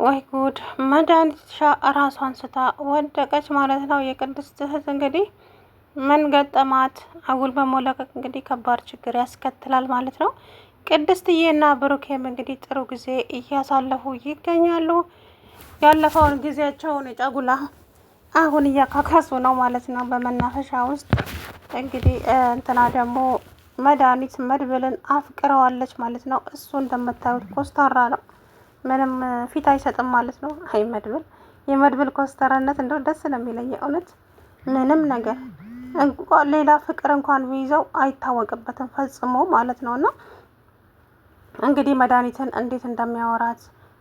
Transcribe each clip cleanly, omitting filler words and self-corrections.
ወይ ጉድ! መድኃኒት ራሷን ስታ ወደቀች ማለት ነው። የቅድስት እህት እንግዲህ ምን ገጠማት? አጉል በመለቀቅ እንግዲህ ከባድ ችግር ያስከትላል ማለት ነው። ቅድስትዬና ብሩኬም እንግዲህ ጥሩ ጊዜ እያሳለፉ ይገኛሉ። ያለፈውን ጊዜያቸውን ጫጉላ አሁን እያካካሱ ነው ማለት ነው። በመናፈሻ ውስጥ እንግዲህ እንትና ደግሞ መድኃኒት መድብልን አፍቅረዋለች ማለት ነው። እሱ እንደምታዩት ኮስታራ ነው። ምንም ፊት አይሰጥም ማለት ነው። አይ መድብል፣ የመድብል ኮስተርነት እንደው ደስ ነው የሚለኝ እውነት። ምንም ነገር እንኳን ሌላ ፍቅር እንኳን ቢይዘው አይታወቅበትም ፈጽሞ ማለት ነው። እና እንግዲህ መድኃኒትን እንዴት እንደሚያወራት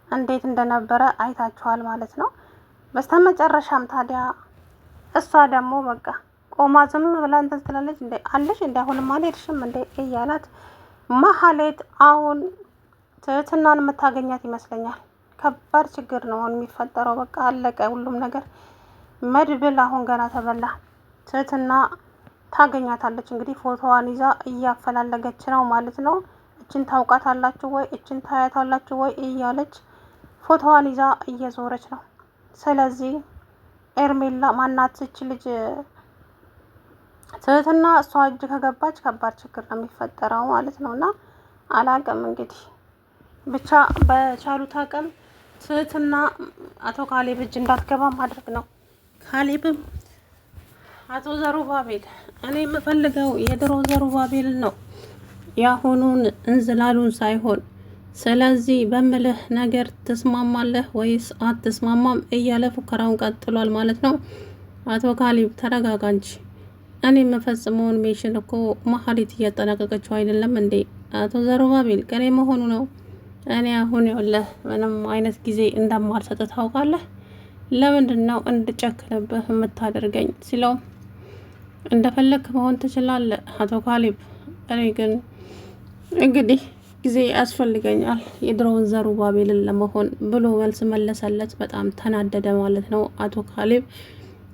እንዴት እንደነበረ አይታችኋል ማለት ነው። በስተመጨረሻም ታዲያ እሷ ደግሞ በቃ ቆማ ዝም ብላ እንትን ትላለች። እንዴ አለሽ እንዴ አሁንም አልሄድሽም እንዴ እያላት መሀሌት አሁን ትህትናን የምታገኛት ይመስለኛል። ከባድ ችግር ነው አሁን የሚፈጠረው። በቃ አለቀ ሁሉም ነገር። መድብል አሁን ገና ተበላ። ትህትና ታገኛታለች እንግዲህ ፎቶዋን ይዛ እያፈላለገች ነው ማለት ነው። እችን ታውቃታላችሁ ወይ እችን ታያታላችሁ ወይ እያለች ፎቶዋን ይዛ እየዞረች ነው። ስለዚህ ኤርሜላ ማናትች ልጅ ትህትና እሷ እጅ ከገባች ከባድ ችግር ነው የሚፈጠረው ማለት ነው። እና አላቅም እንግዲህ ብቻ በቻሉት አቅም ትህትና አቶ ካሌብ እጅ እንዳትገባ ማድረግ ነው። ካሌብም አቶ ዘሩባቤል እኔ የምፈልገው የድሮ ዘሩባቤልን ነው የአሁኑን እንዝላሉን ሳይሆን፣ ስለዚህ በምልህ ነገር ትስማማለህ ወይስ አትስማማም እያለ ፉከራውን ቀጥሏል ማለት ነው። አቶ ካሌብ ተረጋጋ እንጂ እኔ የምፈጽመውን ሜሽን እኮ መሀሊት እያጠናቀቀችው አይደለም እንዴ? አቶ ዘሩባቤል ቀኔ መሆኑ ነው። እኔ አሁን ይኸውልህ ምንም አይነት ጊዜ እንደማልሰጥ ታውቃለህ። ለምንድን ነው እንድጨክንብህ የምታደርገኝ ሲለው፣ እንደፈለክ መሆን ትችላለህ አቶ ካሌብ፣ እኔ ግን እንግዲህ ጊዜ ያስፈልገኛል የድሮውን ዘሩባቤልን ለመሆን ብሎ መልስ መለሰለት። በጣም ተናደደ ማለት ነው አቶ ካሌብ።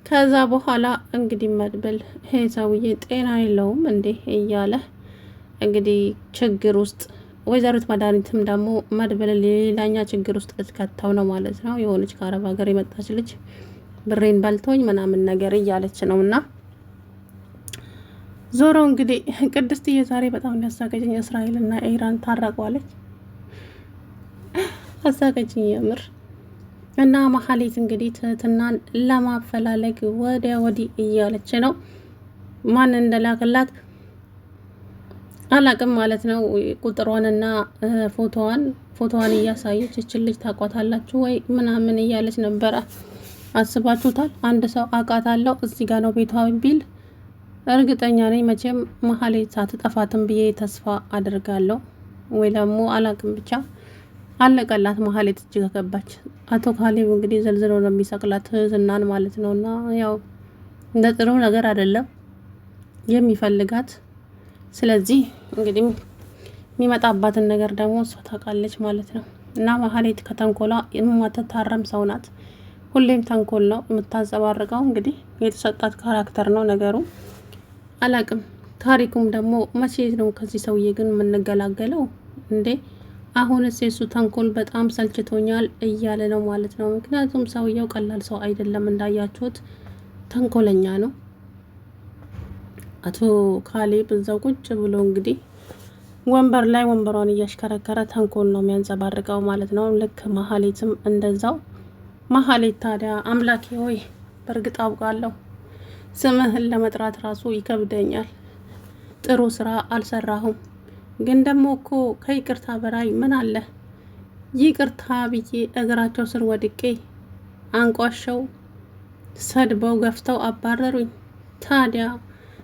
ከዛ በኋላ እንግዲህ መድብል ይሄ ሰውዬ ጤና የለውም እንዴ እያለ እንግዲህ ችግር ውስጥ፣ ወይዘሪት መድኃኒትም ደግሞ መድብል ሌላኛ ችግር ውስጥ ልትከተው ነው ማለት ነው። የሆነች ከአረብ ሀገር የመጣች ልጅ ብሬን በልቶኝ ምናምን ነገር እያለች ነው። እና ዞሮ እንግዲህ ቅድስትዬ ዛሬ በጣም ያሳቀችኝ እስራኤልና ኢራን ታረቋለች። አሳቀችኝ የምር። እና መሀሌት እንግዲህ ትህትናን ለማፈላለግ ወዲያ ወዲህ እያለች ነው። ማን እንደላክላት አላቅም ማለት ነው። ቁጥሯንና ፎቶዋን እያሳየች እችን ልጅ ታቋታላችሁ ወይ ምናምን እያለች ነበረ። አስባችሁታል? አንድ ሰው አውቃታለሁ እዚህ ጋር ነው ቤቷ ቢል እርግጠኛ ነኝ መቼም መሀሌት አትጠፋትም ብዬ ተስፋ አድርጋለሁ። ወይ ደግሞ አላቅም ብቻ አለቀላት መሀሌት እጅ ከገባች። አቶ ካሌብ እንግዲህ ዘልዝሎ ነው የሚሰቅላት ትህትናን ማለት ነው። እና ያው እንደ ጥሩ ነገር አይደለም የሚፈልጋት። ስለዚህ እንግዲህ የሚመጣባትን ነገር ደግሞ እሷ ታውቃለች ማለት ነው። እና መሀሌት ከተንኮሏ የማትታረም ሰው ናት። ሁሌም ተንኮል ነው የምታንጸባርቀው። እንግዲህ የተሰጣት ካራክተር ነው ነገሩ። አላቅም። ታሪኩም ደግሞ መቼ ነው ከዚህ ሰውዬ ግን የምንገላገለው እንዴ? አሁንስ የሱ ተንኮል በጣም ሰልችቶኛል እያለ ነው ማለት ነው። ምክንያቱም ሰውየው ቀላል ሰው አይደለም፣ እንዳያችሁት ተንኮለኛ ነው። አቶ ካሌብ እዛው ቁጭ ብሎ እንግዲህ ወንበር ላይ ወንበሯን እያሽከረከረ ተንኮል ነው የሚያንጸባርቀው ማለት ነው። ልክ መሀሌትም እንደዛው። መሀሌት ታዲያ አምላኬ ሆይ በእርግጥ አውቃለሁ ስምህን ለመጥራት ራሱ ይከብደኛል። ጥሩ ስራ አልሰራሁም፣ ግን ደግሞ እኮ ከይቅርታ በላይ ምን አለ? ይቅርታ ብዬ እግራቸው ስር ወድቄ አንቋሸው ሰድበው ገፍተው አባረሩኝ። ታዲያ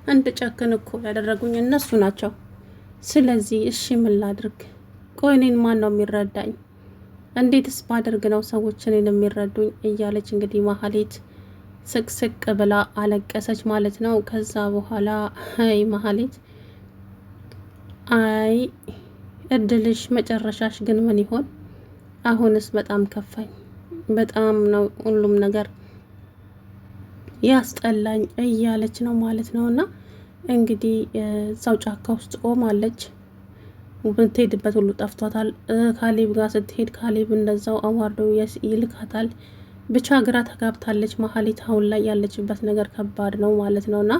እንድጨክን እኮ ያደረጉኝ እነሱ ናቸው። ስለዚህ እሺ ምን ላድርግ? ቆይ እኔን ማን ነው የሚረዳኝ? እንዴትስ ባደርግ ነው ሰዎች እኔን የሚረዱኝ? እያለች እንግዲህ መሀሌት ስቅስቅ ብላ አለቀሰች ማለት ነው። ከዛ በኋላ አይ መሀሌት፣ አይ እድልሽ መጨረሻሽ ግን ምን ይሆን? አሁንስ በጣም ከፋኝ። በጣም ነው ሁሉም ነገር ያስጠላኝ እያለች ነው ማለት ነው። እና እንግዲህ እዛው ጫካ ውስጥ ቆማለች። ብትሄድበት ሁሉ ጠፍቷታል። ካሌብ ጋር ስትሄድ ካሌብ እንደዛው አዋርዶ ይልካታል። ብቻ ግራ ተጋብታለች መሀሊት። አሁን ላይ ያለችበት ነገር ከባድ ነው ማለት ነው። እና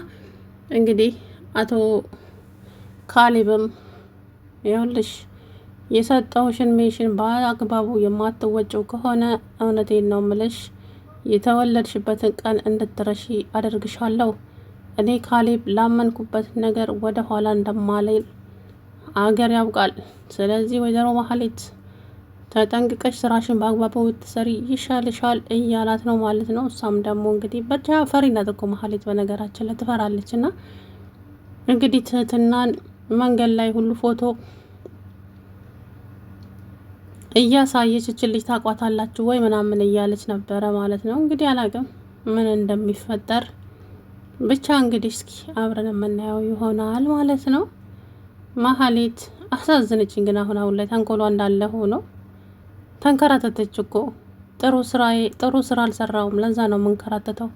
እንግዲህ አቶ ካሌብም ይኸውልሽ የሰጠውሽን ሜሽን በአግባቡ የማትወጪው ከሆነ እውነቴን ነው ምልሽ የተወለድሽበትን ቀን እንድትረሺ አደርግሻለሁ። እኔ ካሌብ ላመንኩበት ነገር ወደ ኋላ እንደማልል አገር ያውቃል። ስለዚህ ወይዘሮ መሀሌት ተጠንቅቀሽ ስራሽን በአግባቡ ብትሰሪ ይሻልሻል እያላት ነው ማለት ነው። እሷም ደግሞ እንግዲህ በጃ ፈሪነት እኮ መሀሌት በነገራችን ላይ ትፈራለች። እና እንግዲህ ትህትናን መንገድ ላይ ሁሉ ፎቶ እያሳየች እችን ልጅ ታቋታላችሁ ወይ ምናምን እያለች ነበረ ማለት ነው። እንግዲህ አላቅም ምን እንደሚፈጠር ብቻ እንግዲህ እስኪ አብረን የምናየው ይሆናል ማለት ነው። መሀሌት አሳዝነችኝ ግን አሁን ላይ ተንኮሏ እንዳለ ሆኖ ተንከራተተች እኮ። ጥሩ ስራ አልሰራውም፣ ለዛ ነው የምንከራተተው።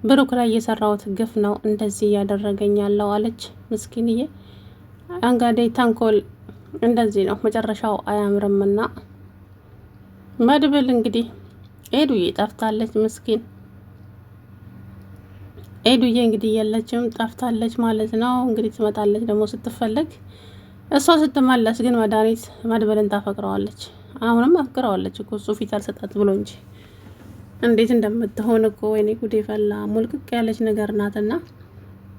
ብሩክ ላይ የሰራውት ግፍ ነው እንደዚህ እያደረገኝ ያለው አለች። ምስኪንዬ አንጋዴ ተንኮል እንደዚህ ነው መጨረሻው አያምርምና መድብል እንግዲህ ኤዱዬ ጠፍታለች። ምስኪን ኤዱዬ እንግዲህ የለችም ጠፍታለች ማለት ነው። እንግዲህ ትመጣለች ደግሞ ስትፈለግ። እሷ ስትመለስ ግን መድኃኒት መድብልን ታፈቅረዋለች። አሁንም አፍቅረዋለች እኮ እሱ ፊት አልሰጣት ብሎ እንጂ እንዴት እንደምትሆን እኮ ወይኔ ጉዴ ፈላ። ሙልቅቅ ያለች ነገር ናትና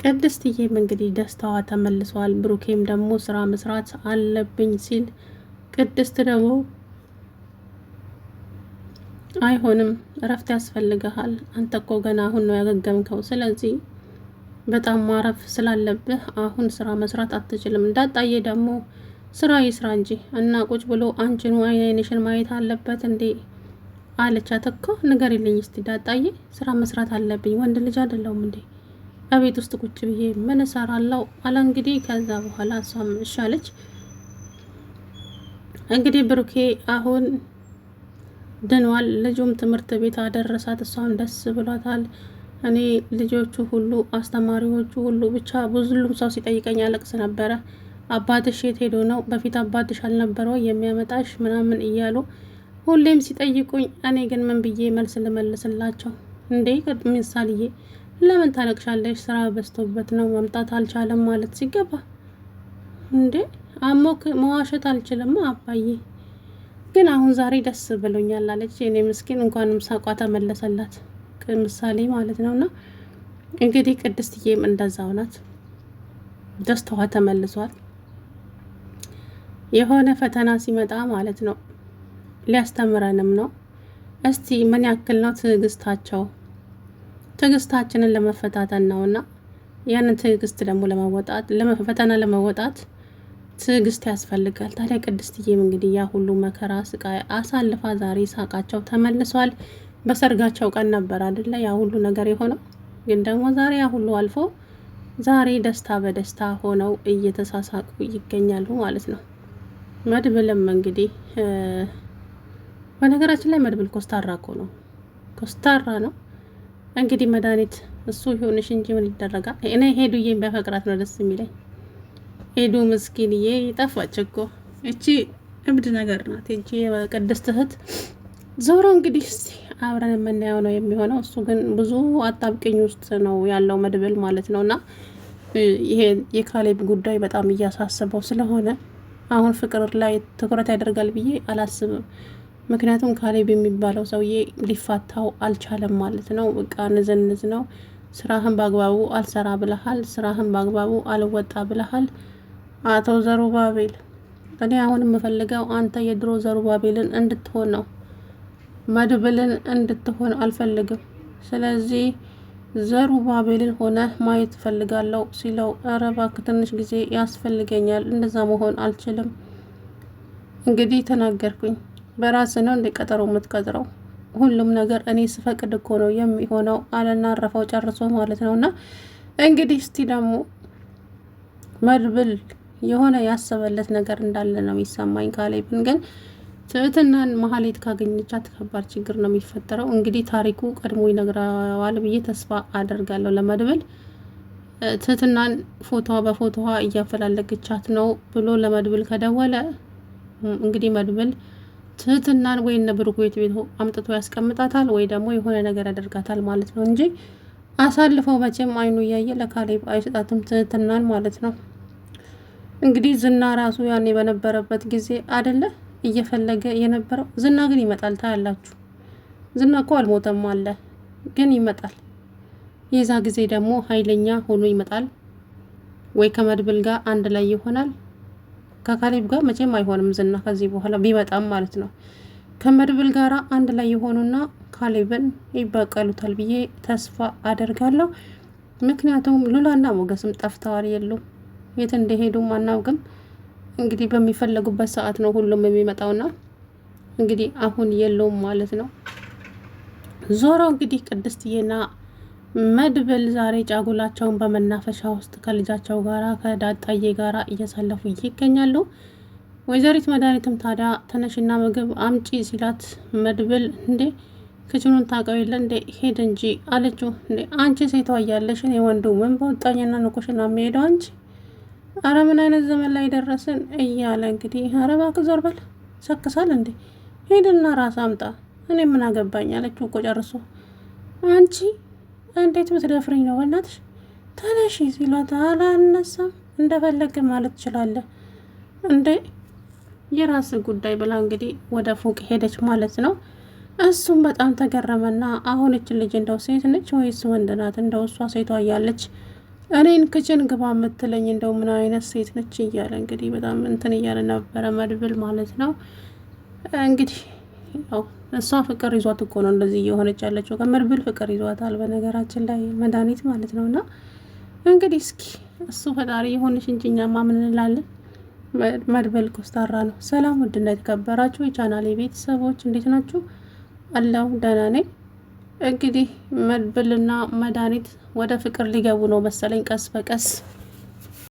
ቅድስትዬም እንግዲህ ደስታዋ ተመልሷል። ብሩኬም ደግሞ ስራ መስራት አለብኝ ሲል ቅድስት ደግሞ አይሆንም፣ እረፍት ያስፈልግሃል። አንተ እኮ ገና አሁን ነው ያገገምከው። ስለዚህ በጣም ማረፍ ስላለብህ አሁን ስራ መስራት አትችልም። እንዳጣዬ ደግሞ ስራ ይስራ እንጂ እና ቁጭ ብሎ አንቺን አይንሽን ማየት አለበት እንዴ አለቻት። እኮ ንገሪልኝ እስቲ ዳጣዬ፣ ስራ መስራት አለብኝ ወንድ ልጅ አይደለሁም እንዴ? በቤት ውስጥ ቁጭ ብዬ ምን እሰራለሁ አለ እንግዲህ። ከዛ በኋላ እሷም እሻለች። እንግዲህ ብሩኬ አሁን ድኗል። ልጁም ትምህርት ቤት አደረሳት። እሷም ደስ ብሏታል። እኔ ልጆቹ ሁሉ አስተማሪዎቹ ሁሉ ብቻ ሁሉም ሰው ሲጠይቀኝ አለቅስ ነበረ። አባትሽ የት ሄዶ ነው? በፊት አባትሽ አልነበረው የሚያመጣሽ ምናምን እያሉ ሁሌም ሲጠይቁኝ፣ እኔ ግን ምን ብዬ መልስ ልመልስላቸው? እንዴ ምሳሌዬ ለምን ታለቅሻለሽ? ስራ በዝቶበት ነው መምጣት አልቻለም ማለት ሲገባ እንዴ አሞክ መዋሸት አልችልም አባዬ፣ ግን አሁን ዛሬ ደስ ብሎኛል አለች። እኔ ምስኪን እንኳንም ሳቋ ተመለሰላት ምሳሌ ማለት ነው። እና እንግዲህ ቅድስትዬም እንደዛው ናት፣ ደስታዋ ተመልሷል። የሆነ ፈተና ሲመጣ ማለት ነው ሊያስተምረንም ነው። እስቲ ምን ያክል ነው ትዕግስታቸው? ትዕግስታችንን ለመፈታተን ነውና ያንን ትዕግስት ደግሞ ለመወጣት ፈተና ለመወጣት ትዕግስት ያስፈልጋል። ታዲያ ቅድስትዬም እንግዲህ ያ ሁሉ መከራ ስቃይ አሳልፋ ዛሬ ሳቃቸው ተመልሷል። በሰርጋቸው ቀን ነበር አይደለ ያ ሁሉ ነገር የሆነው። ግን ደግሞ ዛሬ ያ ሁሉ አልፎ ዛሬ ደስታ በደስታ ሆነው እየተሳሳቁ ይገኛሉ ማለት ነው። መድብልም እንግዲህ በነገራችን ላይ መድብል ኮስታራ እኮ ነው፣ ኮስታራ ነው። እንግዲህ መድኃኒት እሱ ይሁንሽ እንጂ ምን ይደረጋል። እኔ ሄዱዬን በፈቅራት ነው ደስ የሚለኝ። ሄዱ ምስኪንዬ ጠፋች እኮ እቺ እብድ ነገር ናት እንጂ የቅድስት እህት። ዞሮ እንግዲህ እስቲ አብረን የምናየው ነው የሚሆነው። እሱ ግን ብዙ አጣብቂኝ ውስጥ ነው ያለው መድብል ማለት ነው። እና ይሄ የካሌብ ጉዳይ በጣም እያሳሰበው ስለሆነ አሁን ፍቅር ላይ ትኩረት ያደርጋል ብዬ አላስብም። ምክንያቱም ካሌብ የሚባለው ሰውዬ ሊፋታው አልቻለም ማለት ነው። በቃ ንዝንዝ ነው። ስራህን በአግባቡ አልሰራ ብለሃል፣ ስራህን በአግባቡ አልወጣ ብለሃል። አቶ ዘሩባቤል እኔ አሁን የምፈልገው አንተ የድሮ ዘሩባቤልን እንድትሆን ነው፣ መድብልን እንድትሆን አልፈልግም። ስለዚህ ዘሩባቤልን ሆነ ማየት ፈልጋለሁ ሲለው፣ ኧረ እባክህ ትንሽ ጊዜ ያስፈልገኛል፣ እንደዛ መሆን አልችልም። እንግዲህ ተናገርኩኝ። በራስ ነው እንደ ቀጠሮ የምትቀጥረው? ሁሉም ነገር እኔ ስፈቅድ እኮ ነው የሚሆነው አለና አረፈው ጨርሶ ማለት ነው። እና እንግዲህ እስቲ ደግሞ መድብል የሆነ ያሰበለት ነገር እንዳለ ነው የሚሰማኝ። ካሌብን ግን ትህትናን መሀሌት ካገኘቻት ከባድ ችግር ነው የሚፈጠረው። እንግዲህ ታሪኩ ቀድሞ ይነግረዋል ብዬ ተስፋ አደርጋለሁ ለመድብል። ትህትናን ፎቶዋ በፎቶዋ እያፈላለገቻት ነው ብሎ ለመድብል ከደወለ እንግዲህ መድብል ትህትናን ወይ እነ ብሩክ ቤት አምጥቶ ያስቀምጣታል ወይ ደግሞ የሆነ ነገር ያደርጋታል ማለት ነው እንጂ አሳልፈው መቼም አይኑ እያየ ለካሌብ አይሰጣትም ትህትናን ማለት ነው። እንግዲህ ዝና ራሱ ያኔ በነበረበት ጊዜ አይደለ እየፈለገ የነበረው። ዝና ግን ይመጣል ታያላችሁ። ዝና እኮ አልሞተም አለ ግን ይመጣል። የዛ ጊዜ ደግሞ ኃይለኛ ሆኖ ይመጣል ወይ ከመድብል ጋር አንድ ላይ ይሆናል። ከካሌብ ጋር መቼም አይሆንም ዝና ከዚህ በኋላ ቢመጣም ማለት ነው። ከመድብል ጋር አንድ ላይ የሆኑና ካሌብን ይበቀሉታል ብዬ ተስፋ አደርጋለሁ። ምክንያቱም ሉላና ሞገስም ጠፍተዋል፣ የሉም። የት እንደሄዱም አናውቅም። እንግዲህ በሚፈለጉበት ሰዓት ነው ሁሉም የሚመጣውና እንግዲህ አሁን የለውም ማለት ነው። ዞሮ እንግዲህ ቅድስትዬና መድብል ዛሬ ጫጉላቸውን በመናፈሻ ውስጥ ከልጃቸው ጋራ ከዳጣዬ ጋራ እያሳለፉ ይገኛሉ። ወይዘሪት መድኃኒትም ታዲያ ተነሽና ምግብ አምጪ ሲላት መድብል እንዴ ክችኑን ታውቀው የለ እንዴ ሄድ እንጂ አለችው። እንዴ አንቺ ሴቷ እያለሽ እኔ ወንዱ ምን በወጣኝና ንቆሽና የሚሄደው አንቺ፣ አረ ምን አይነት ዘመን ላይ ደረስን እያለ እንግዲህ አረ እባክህ ዞር በል ሰክሳል እንዴ ሄድና ራስ አምጣ እኔ ምን አገባኝ አለችው እኮ ጨርሶ። አንቺ እንዴት ብትደፍሪኝ ነው በእናትሽ ተነሺ ሲላት አላነሳም እንደፈለግ ማለት ትችላለህ እንዴ የራስ ጉዳይ ብላ እንግዲህ ወደ ፎቅ ሄደች ማለት ነው። እሱም በጣም ተገረመና አሁን እችን ልጅ እንደው ሴት ነች ወይስ ወንድ ናት? እንደው እሷ ሴቷ እያለች እኔን ክችን ግባ የምትለኝ እንደው ምን አይነት ሴት ነች እያለ እንግዲህ በጣም እንትን እያለ ነበረ መድብል ማለት ነው። እንግዲህ ያው እሷ ፍቅር ይዟት እኮ ነው እንደዚህ እየሆነች ያለችው። ከመድብል ፍቅር ይዟታል በነገራችን ላይ መድኃኒት ማለት ነውና እንግዲህ እስኪ እሱ ፈጣሪ የሆነሽ እንጂ እኛማ ምን እንላለን። መድብል ኮስታራ ነው። ሰላም ውድና የተከበራችሁ የቻናሌ ቤተሰቦች እንዴት ናችሁ? አለው ደህና ነኝ። እንግዲህ መድብልና መድኃኒት ወደ ፍቅር ሊገቡ ነው መሰለኝ ቀስ በቀስ